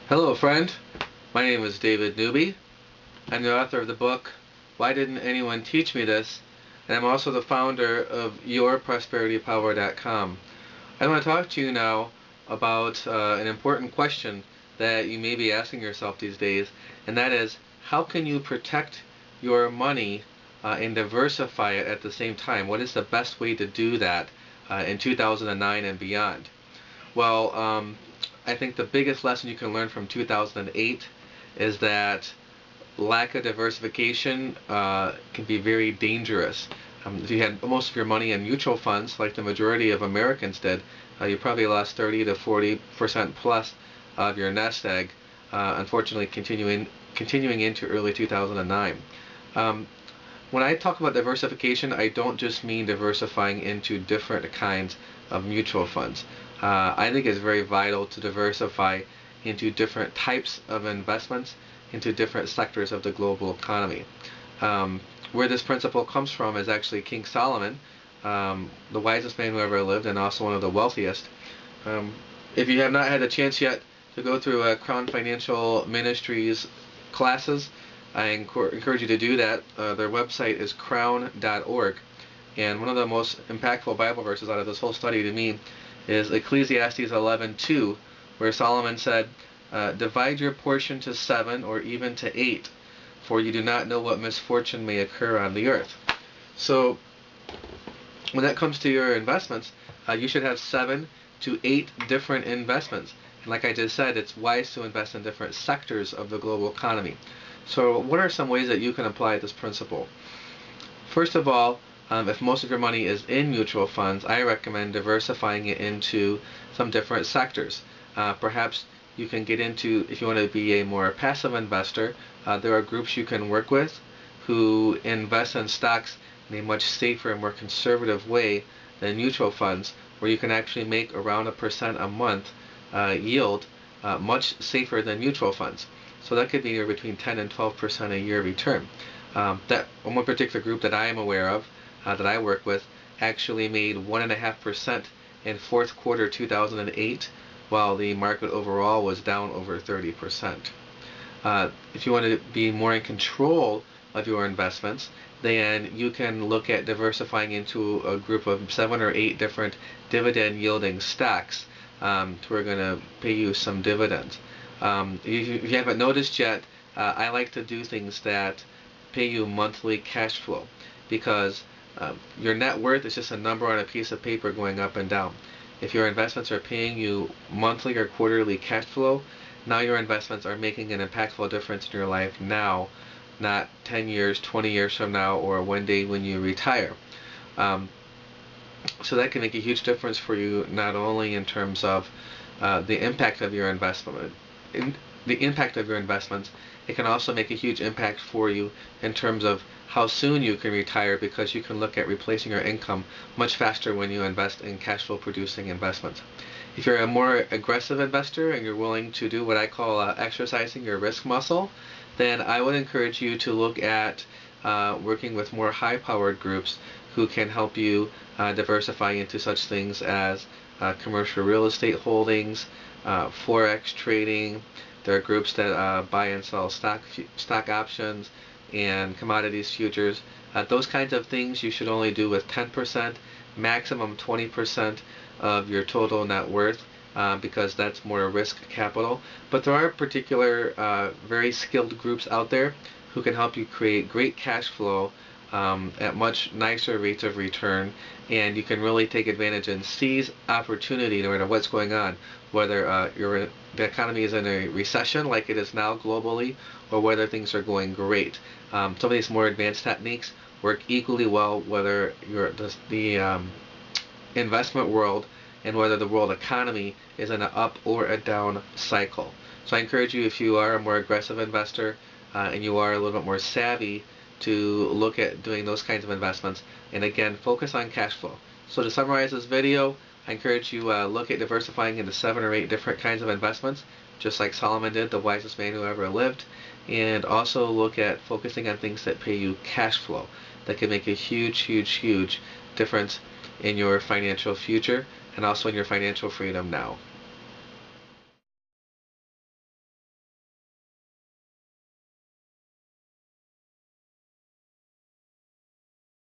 Hello friend, my name is David Newby. I'm the author of the book, Why Didn't Anyone Teach Me This? And I'm also the founder of YourProsperityPower.com. I want to talk to you now about an important question that you may be asking yourself these days, and that is, how can you protect your money and diversify it at the same time? What is the best way to do that in 2009 and beyond? Well, I think the biggest lesson you can learn from 2008 is that lack of diversification can be very dangerous. If you had most of your money in mutual funds, like the majority of Americans did, you probably lost 30 to 40% plus of your nest egg, unfortunately continuing into early 2009. When I talk about diversification, I don't just mean diversifying into different kinds of mutual funds. I think it's very vital to diversify into different types of investments, into different sectors of the global economy. Where this principle comes from is actually King Solomon, the wisest man who ever lived and also one of the wealthiest. If you have not had a chance yet to go through Crown Financial Ministries classes, I encourage you to do that. Their website is crown.org, and one of the most impactful Bible verses out of this whole study to me is Ecclesiastes 11:2, where Solomon said, divide your portion to 7 or even to 8, for you do not know what misfortune may occur on the earth. So when that comes to your investments, you should have 7 to 8 different investments. And like I just said, it's wise to invest in different sectors of the global economy. So what are some ways that you can apply this principle? First of all, if most of your money is in mutual funds, I recommend diversifying it into some different sectors. Perhaps you can get into, if you want to be a more passive investor, there are groups you can work with who invest in stocks in a much safer and more conservative way than mutual funds, where you can actually make around 1% a month yield, much safer than mutual funds. So that could be between 10 and 12% a year return. That one particular group that I am aware of, that I work with, actually made 1.5% in fourth quarter 2008, while the market overall was down over 30%. If you want to be more in control of your investments, then you can look at diversifying into a group of 7 or 8 different dividend yielding stocks who are going to pay you some dividends. If you haven't noticed yet, I like to do things that pay you monthly cash flow, because your net worth is just a number on a piece of paper going up and down. If your investments are paying you monthly or quarterly cash flow, now your investments are making an impactful difference in your life now, not 10 years, 20 years from now, or one day when you retire. So that can make a huge difference for you, not only in terms of the impact of your investments, it can also make a huge impact for you in terms of how soon you can retire, because you can look at replacing your income much faster when you invest in cash flow producing investments. If you're a more aggressive investor and you're willing to do what I call exercising your risk muscle, then I would encourage you to look at working with more high-powered groups who can help you diversify into such things as commercial real estate holdings, forex trading. There are groups that buy and sell stock options and commodities futures. Those kinds of things you should only do with 10%, maximum 20% of your total net worth, because that's more risk capital. But there are particular very skilled groups out there who can help you create great cash flow at much nicer rates of return, and you can really take advantage and seize opportunity no matter what's going on, whether the economy is in a recession like it is now globally, or whether things are going great. Some of these more advanced techniques work equally well whether you're the investment world and whether the world economy is in an up or a down cycle. So I encourage you, if you are a more aggressive investor and you are a little bit more savvy, to look at doing those kinds of investments, and again, focus on cash flow. So to summarize this video, I encourage you look at diversifying into 7 or 8 different kinds of investments, just like Solomon did, the wisest man who ever lived, and also look at focusing on things that pay you cash flow, that can make a huge difference in your financial future and also in your financial freedom now.